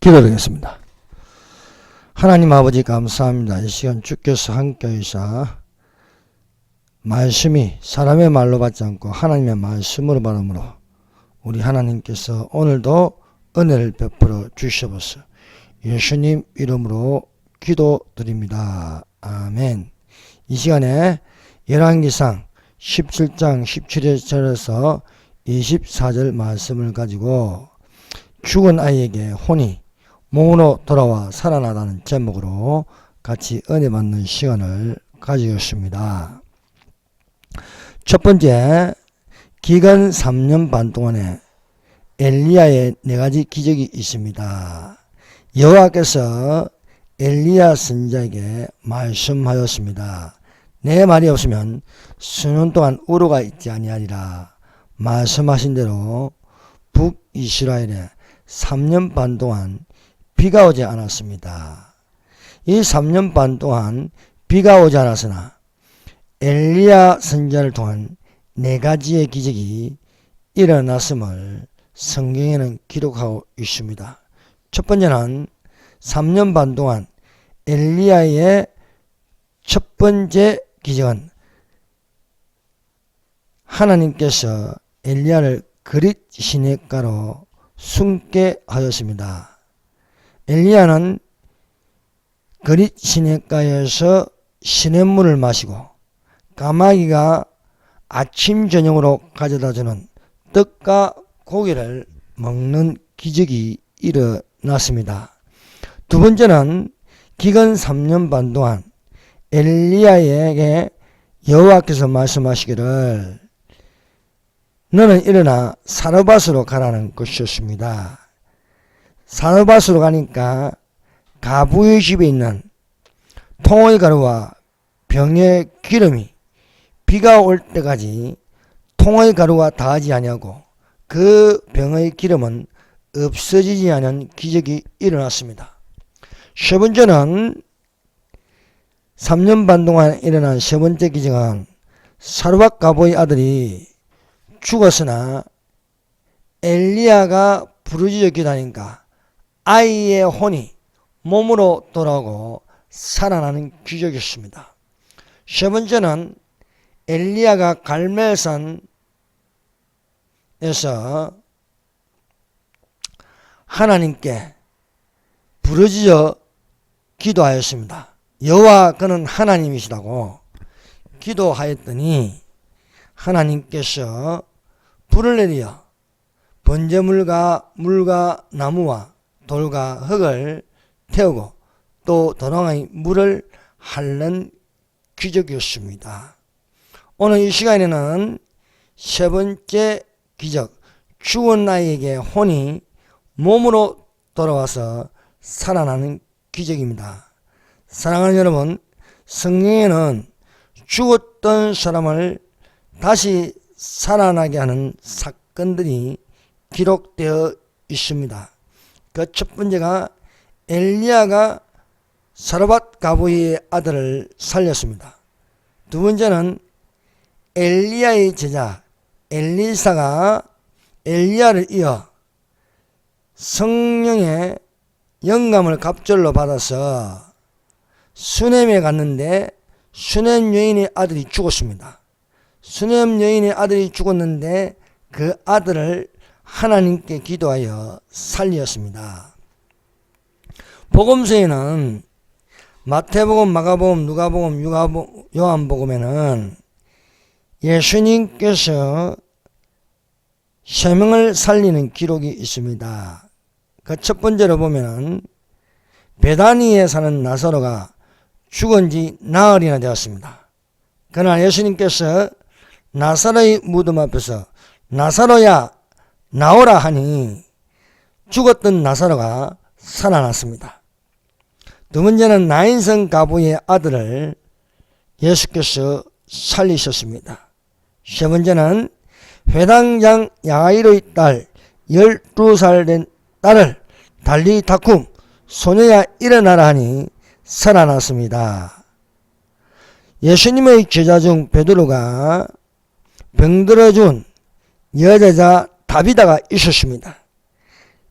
기도드리겠습니다. 하나님 아버지 감사합니다. 이 시간 주께서 함께 하시사 말씀이 사람의 말로 받지 않고 하나님의 말씀으로 받음으로 우리 하나님께서 오늘도 은혜를 베풀어 주시옵소서. 예수님 이름으로 기도드립니다. 아멘. 이 시간에 열왕기상 17장 17절에서 24절 말씀을 가지고 죽은 아이에게 혼이 몸으로 돌아와 살아나다는 제목으로 같이 은혜 받는 시간을 가지겠습니다. 첫 번째, 기간 3년 반 동안에 엘리야의 4가지 기적이 있습니다. 여호와께서 엘리야 선지자에게 말씀하였습니다. 내 말이 없으면 수년 동안 우로가 있지 아니하리라. 말씀하신 대로 북이스라엘에 3년 반 동안 비가 오지 않았습니다. 이 3년 반 동안 비가 오지 않았으나 엘리야 선지자를 통한 4가지의 기적이 일어났음을 성경에는 기록하고 있습니다. 첫 번째는 3년 반 동안 엘리야의 첫 번째 기적은 하나님께서 엘리야를 그릿 시냇가로 숨게 하였습니다. 엘리야는 그릿 시냇가에서 시냇물을 마시고 까마귀가 아침 저녁으로 가져다주는 떡과 고기를 먹는 기적이 일어났습니다. 두 번째는 기간 3년 반 동안 엘리야에게 여호와께서 말씀하시기를 너는 일어나 사르밧으로 가라는 것이었습니다. 사르밧으로 가니까 가부의 집에 있는 통의 가루와 병의 기름이 비가 올 때까지 통의 가루가 닿지 아니하고 그 병의 기름은 없어지지 않은 기적이 일어났습니다. 세 번째는 3년 반 동안 일어난 세 번째 기적은 사르밧 가부의 아들이 죽었으나 엘리야가 부르짖어 기도하니까 아이의 혼이 몸으로 돌아오고 살아나는 기적이었습니다. 세 번째는 엘리야가 갈멜산에서 하나님께 부르짖어 기도하였습니다. 여호와 그는 하나님이시라고 기도하였더니 하나님께서 불을 내리어 번제물과 물과 나무와 돌과 흙을 태우고 또 도랑의 물을 핥는 기적이었습니다. 오늘 이 시간에는 세 번째 기적, 죽은 아이에게 혼이 몸으로 돌아와서 살아나는 기적입니다. 사랑하는 여러분, 성경에는 죽었던 사람을 다시 살아나게 하는 사건들이 기록되어 있습니다. 그 첫 번째가 엘리야가 사르밧 가부의 아들을 살렸습니다. 두 번째는 엘리야의 제자 엘리사가 엘리야를 이어 성령의 영감을 갑절로 받아서 수넴에 갔는데 수넴 여인의 아들이 죽었습니다. 수넴 여인의 아들이 죽었는데 그 아들을 하나님께 기도하여 살렸습니다. 복음서에는 마태복음, 마가복음, 누가복음, 요한복음에는 예수님께서 3명을 살리는 기록이 있습니다. 그 첫 번째로 보면은 베다니에 사는 나사로가 죽은 지 나흘이나 되었습니다. 그러나 예수님께서 나사로의 무덤 앞에서 나사로야 나오라 하니 죽었던 나사로가 살아났습니다. 두 번째는 나인성 가부의 아들을 예수께서 살리셨습니다. 세 번째는 회당장 야이로의 딸 12살 된 딸을 달리 다쿰 소녀야 일어나라 하니 살아났습니다. 예수님의 제자 중 베드로가 병들어 준 여제자 다비다가 있었습니다.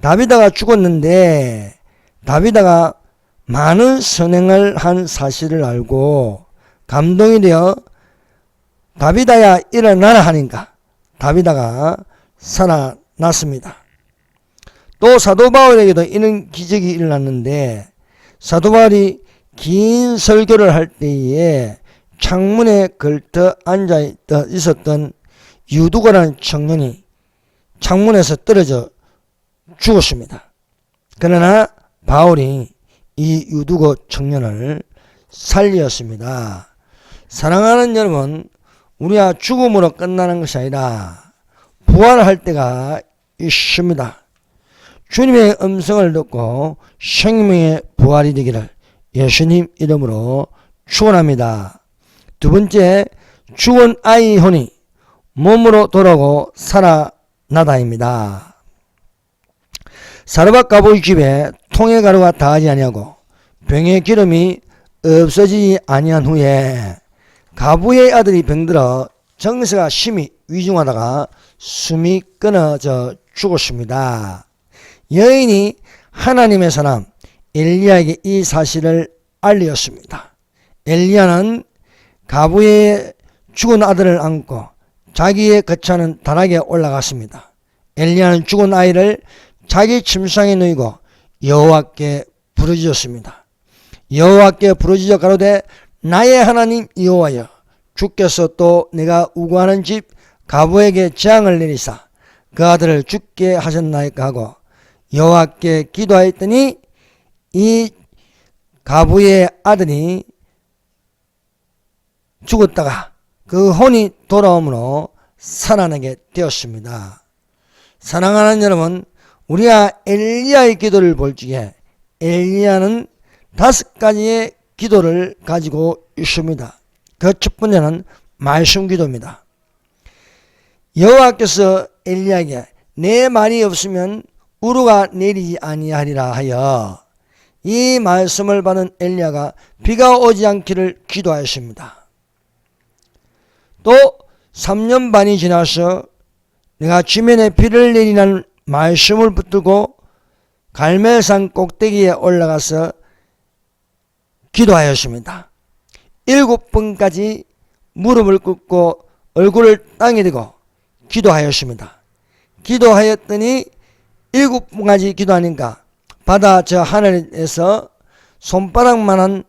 다비다가 죽었는데 다비다가 많은 선행을 한 사실을 알고 감동이 되어 다비다야 일어나라 하니까 다비다가 살아났습니다. 또 사도 바울에게도 이런 기적이 일어났는데 사도 바울이 긴 설교를 할 때에 창문에 걸터 앉아 있었던 유두고라는 청년이 창문에서 떨어져 죽었습니다. 그러나 바울이 이 유두고 청년을 살렸습니다. 사랑하는 여러분, 우리가 죽음으로 끝나는 것이 아니라 부활할 때가 있습니다. 주님의 음성을 듣고 생명의 부활이 되기를 예수님 이름으로 축원합니다. 두 번째, 죽은 아이 혼이 몸으로 돌아오고 살아나다입니다. 사르밧 가부의 집에 통의 가루가 다하지 아니하고 병의 기름이 없어지지 아니한 후에 가부의 아들이 병들어 정서가 심히 위중하다가 숨이 끊어져 죽었습니다. 여인이 하나님의 사람 엘리야에게 이 사실을 알렸습니다. 엘리야는 가부의 죽은 아들을 안고 자기의 거처는 다락에 올라갔습니다. 엘리야는 죽은 아이를 자기 침상에 누이고 여호와께 부르짖었습니다. 여호와께 부르짖어 가로되 나의 하나님 여호와여, 주께서 또 내가 우고하는 집 가부에게 재앙을 내리사 그 아들을 죽게 하셨나이까 하고 여호와께 기도하였더니 이 가부의 아들이 죽었다가 그 혼이 돌아옴으로 살아나게 되었습니다. 사랑하는 여러분, 우리가 엘리야의 기도를 볼 적에 엘리야는 5가지의 기도를 가지고 있습니다. 그 첫 번째는 말씀 기도입니다. 여호와께서 엘리야에게 내 말이 없으면 우루가 내리지 아니하리라 하여 이 말씀을 받은 엘리야가 비가 오지 않기를 기도하였습니다. 또 3년 반이 지나서 내가 지면에 비를 내리라는 말씀을 붙들고 갈멜산 꼭대기에 올라가서 기도하였습니다. 7번까지 무릎을 꿇고 얼굴을 땅에 대고 기도하였습니다. 기도하였더니 7번까지 기도하니까 바다 저 하늘에서 손바닥만한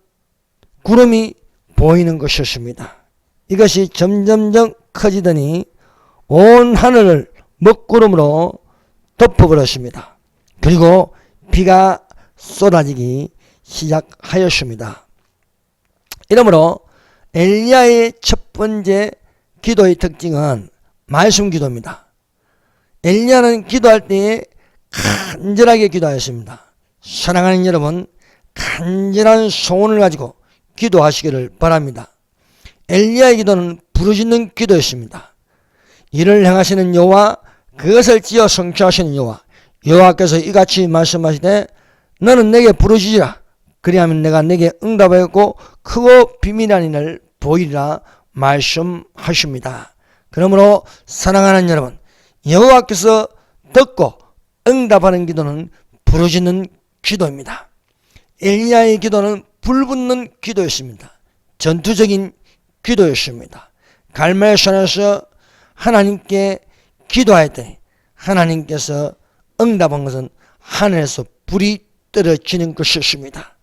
구름이 보이는 것이었습니다. 이것이 점점점 커지더니 온 하늘을 먹구름으로 덮어버렸습니다. 그리고 비가 쏟아지기 시작하였습니다. 이러므로 엘리야의 첫 번째 기도의 특징은 말씀 기도입니다. 엘리야는 기도할 때에 간절하게 기도하였습니다. 사랑하는 여러분, 간절한 소원을 가지고 기도하시기를 바랍니다. 엘리야의 기도는 부르짖는 기도였습니다. 이를 행하시는 여호와, 그것을 지어 성취하시는 여호와, 여호와께서 이같이 말씀하시되 너는 내게 부르짖으라. 그리하면 내가 내게 응답하였고 크고 비밀한 일을 보이리라 말씀하십니다. 그러므로 사랑하는 여러분, 여호와께서 듣고 응답하는 기도는 부르짖는 기도입니다. 엘리야의 기도는 불붙는 기도였습니다. 전투적인 기도였습니다. 갈멜산에서 하나님께 기도하였더니 하나님께서 응답한 것은 하늘에서 불이 떨어지는 것이었습니다.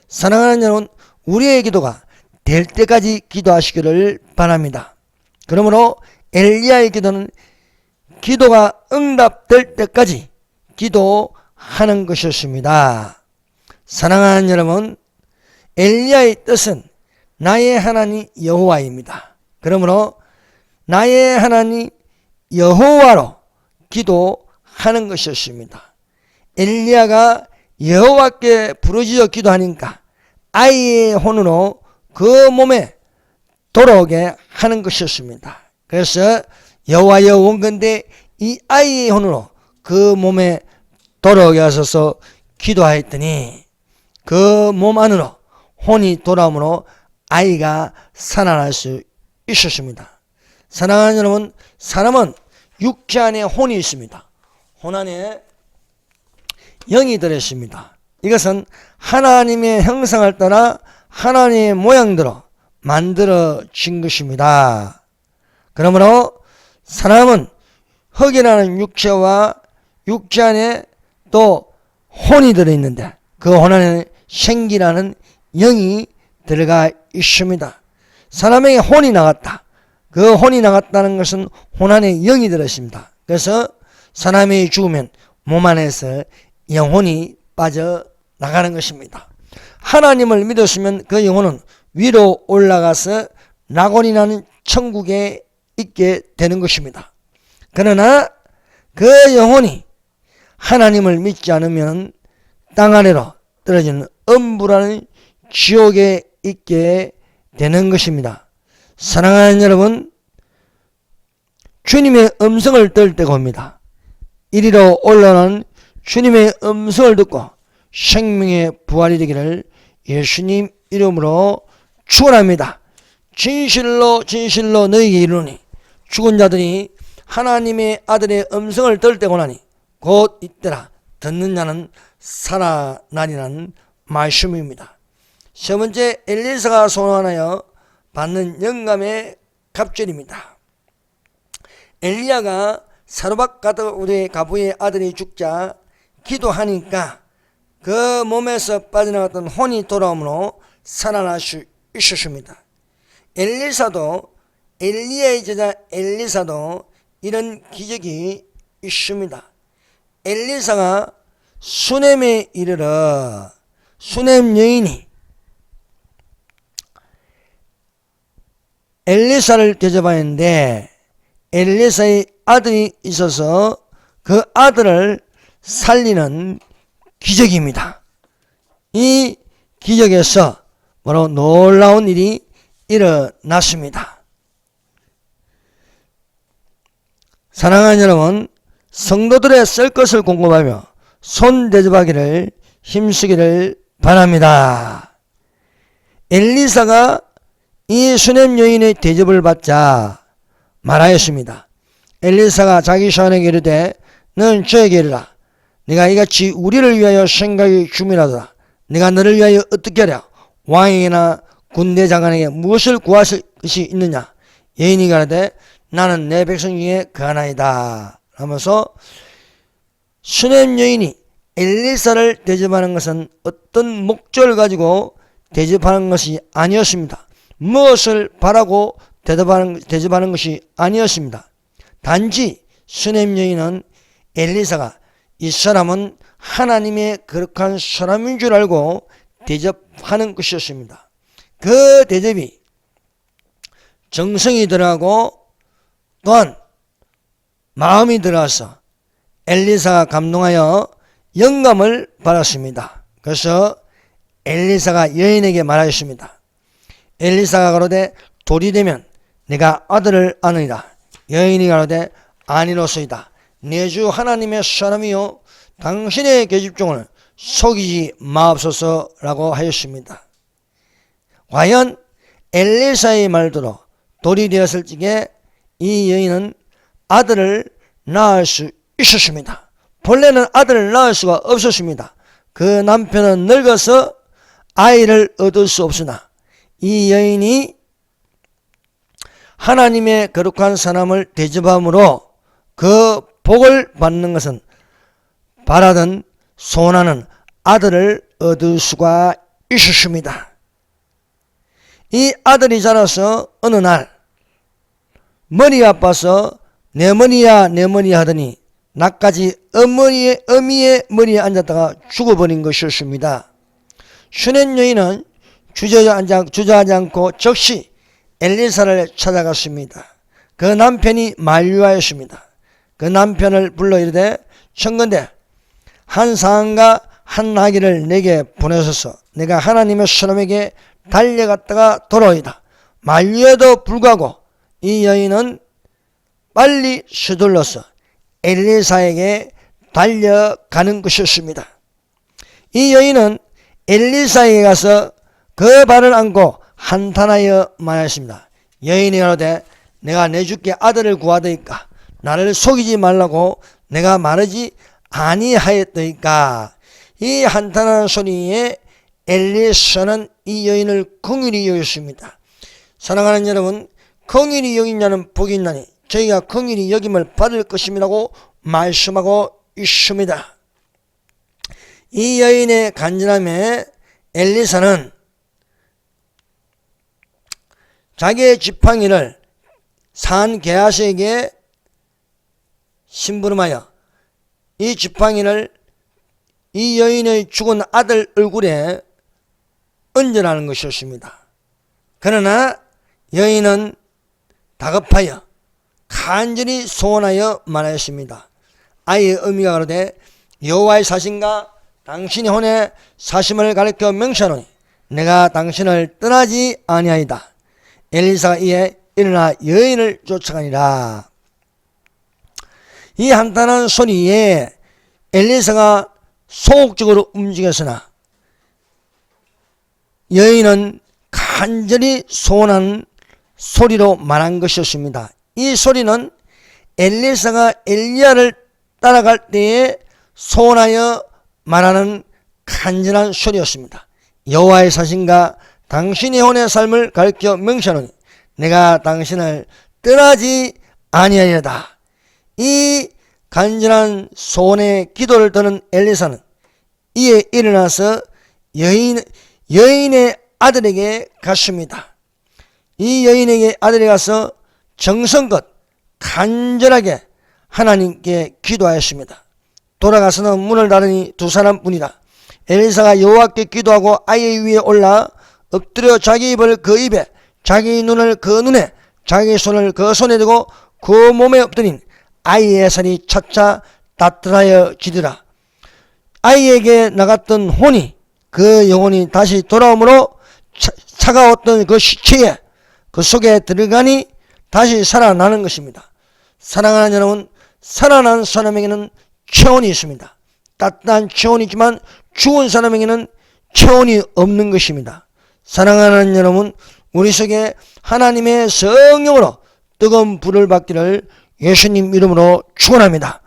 사랑하는 여러분, 우리의 기도가 될 때까지 기도하시기를 바랍니다. 그러므로 엘리야의 기도는 기도가 응답될 때까지 기도하는 것이었습니다. 사랑하는 여러분, 엘리야의 뜻은 나의 하나님 여호와입니다. 그러므로 나의 하나님 여호와로 기도하는 것이었습니다. 엘리야가 여호와께 부르짖어 기도하니까 아이의 혼으로 그 몸에 돌아오게 하는 것이었습니다. 그래서 여호와여 원건대 이 아이의 혼으로 그 몸에 돌아오게 하소서 기도하였더니 그 몸 안으로 혼이 돌아오므로 아이가 살아날 수 있었습니다. 사랑하는 여러분, 사람은 육체 안에 혼이 있습니다. 혼 안에 영이 들어있습니다. 이것은 하나님의 형상을 따라 하나님의 모양대로 만들어진 것입니다. 그러므로 사람은 흙이라는 육체와 육체 안에 또 혼이 들어있는데 그 혼 안에 생기라는 영이 들어가 있습니다. 사람에게 혼이 나갔다. 그 혼이 나갔다는 것은 혼 안에 영이 들어있습니다. 그래서 사람이 죽으면 몸 안에서 영혼이 빠져나가는 것입니다. 하나님을 믿었으면 그 영혼은 위로 올라가서 낙원이 나는 천국에 있게 되는 것입니다. 그러나 그 영혼이 하나님을 믿지 않으면 땅 아래로 떨어지는 음부라는 지옥에 있게 되는 것입니다. 사랑하는 여러분, 주님의 음성을 들을 때가 옵니다. 이리로 올라오는 주님의 음성을 듣고 생명의 부활이 되기를 예수님 이름으로 축원합니다. 진실로 진실로 너희에게 이르노니 죽은 자들이 하나님의 아들의 음성을 들을 때가 오나니 곧 이때라 듣는 자는 살아나리라는 말씀입니다. 세 번째, 엘리사가 소원하여 받는 영감의 갑절입니다. 엘리야가 사르밧 가드의 가부의 아들이 죽자 기도하니까 그 몸에서 빠져나갔던 혼이 돌아오므로 살아날 수 있었습니다. 엘리사도, 엘리야의 제자 엘리사도 이런 기적이 있습니다. 엘리사가 수넴에 이르러 수넴 여인이 엘리사를 대접하였는데 엘리사의 아들이 있어서 그 아들을 살리는 기적입니다. 이 기적에서 바로 놀라운 일이 일어났습니다. 사랑하는 여러분, 성도들의 쓸 것을 공급하며 손 대접하기를 힘쓰기를 바랍니다. 엘리사가 이 수넴 여인의 대접을 받자 말하였습니다. 엘리사가 자기 시혼에게 이르되 너는 저에게 이르라. 네가 이같이 우리를 위하여 생각이 주밀하도다. 네가 너를 위하여 어떻게 하랴? 왕에게나 군대 장관에게 무엇을 구하실 것이 있느냐? 여인이 가라되 나는 내 백성 중에 그 하나이다 하면서 수넴 여인이 엘리사를 대접하는 것은 어떤 목적을 가지고 대접하는 것이 아니었습니다. 무엇을 바라고 대접하는 것이 아니었습니다. 단지 수넴 여인은 엘리사가 이 사람은 하나님의 거룩한 사람인 줄 알고 대접하는 것이었습니다. 그 대접이 정성이 들어가고 또한 마음이 들어가서 엘리사가 감동하여 영감을 받았습니다. 그래서 엘리사가 여인에게 말하였습니다. 엘리사가 가로되 돌이 되면 내가 아들을 안으리라. 여인이 가로되 아니로소이다. 내 주 하나님의 사람이요 당신의 계집종을 속이지 마옵소서라고 하였습니다. 과연 엘리사의 말대로 돌이 되었을 적에 이 여인은 아들을 낳을 수 있었습니다. 본래는 아들을 낳을 수가 없었습니다. 그 남편은 늙어서 아이를 얻을 수 없으나 이 여인이 하나님의 거룩한 사람을 대접함으로 그 복을 받는 것은 바라던 소원하는 아들을 얻을 수가 있었습니다. 이 아들이 자라서 어느 날 머리가 아파서 내 머리야 내 머리 하더니 나까지 어미의 머리에 앉았다가 죽어버린 것이었습니다. 수넴 여인은 주저하지 않고 즉시 엘리사를 찾아갔습니다. 그 남편이 만류하였습니다. 그 남편을 불러 이르되 청컨대 한 상과 한 나귀를 내게 보내소서. 내가 하나님의 사람에게 달려갔다가 돌아오이다. 만류에도 불구하고 이 여인은 빨리 서둘러서 엘리사에게 달려가는 것이었습니다. 이 여인은 엘리사에게 가서 그 발을 안고 한탄하여 말했습니다. 여인이 가로되 내가 내 주께 아들을 구하더이까 나를 속이지 말라고 내가 말하지 아니하였더이까. 이 한탄하는 소리에 엘리사는 이 여인을 긍휼히 여겼습니다. 사랑하는 여러분, 긍휼히 여긴 자는 복이 있나니 저희가 긍휼히 여김을 받을 것임이라고 말씀하고 있습니다. 이 여인의 간절함에 엘리사는 자기의 지팡이를 산 게하시에게 심부름하여 이 지팡이를 이 여인의 죽은 아들 얼굴에 얹으라는 것이었습니다. 그러나 여인은 다급하여 간절히 소원하여 말하였습니다. 아이의 의미가 가로되 여호와의 사신과 당신의 혼의 사심을 가리켜 명시하노니 내가 당신을 떠나지 아니하이다. 엘리사가 이에 일어나 여인을 쫓아가니라. 이 한탄한 소리에 엘리사가 소극적으로 움직였으나 여인은 간절히 소원하는 소리로 말한 것이었습니다. 이 소리는 엘리사가 엘리야를 따라갈 때에 소원하여 말하는 간절한 소리였습니다. 여호와의 사신과 당신의 혼의 삶을 가르쳐 명시하노니 내가 당신을 떠나지 아니하리로다. 이 간절한 소원의 기도를 드는 엘리사는 이에 일어나서 여인의 아들에게 갔습니다. 이 여인에게 아들이 가서 정성껏 간절하게 하나님께 기도하였습니다. 돌아가서는 문을 닫으니 두 사람뿐이다. 엘리사가 여호와께 기도하고 아이 위에 올라 엎드려 자기 입을 그 입에, 자기 눈을 그 눈에, 자기 손을 그 손에 대고 그 몸에 엎드린 아이의 살이 차차 따뜻하여지더라. 아이에게 나갔던 혼이, 그 영혼이 다시 돌아오므로 차가웠던 그 시체에 그 속에 들어가니 다시 살아나는 것입니다. 사랑하는 여러분, 살아난 사람에게는 체온이 있습니다. 따뜻한 체온이 있지만 죽은 사람에게는 체온이 없는 것입니다. 사랑하는 여러분, 우리 속에 하나님의 성령으로 뜨거운 불을 받기를 예수님 이름으로 축원합니다.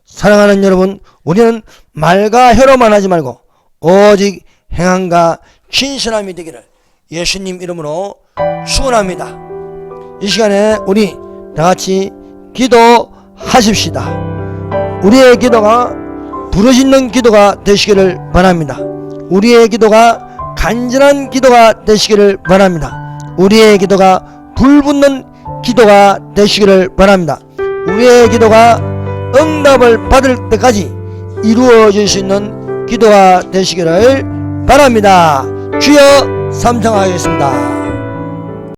사랑하는 여러분, 우리는 말과 혀로만 하지 말고 오직 행함과 신실함이 되기를 예수님 이름으로 축원합니다. 이 시간에 우리 다같이 기도하십시다. 우리의 기도가 부르짖는 기도가 되시기를 바랍니다. 우리의 기도가 간절한 기도가 되시기를 바랍니다. 우리의 기도가 불붙는 기도가 되시기를 바랍니다. 우리의 기도가 응답을 받을 때까지 이루어질 수 있는 기도가 되시기를 바랍니다. 주여 삼창하겠습니다.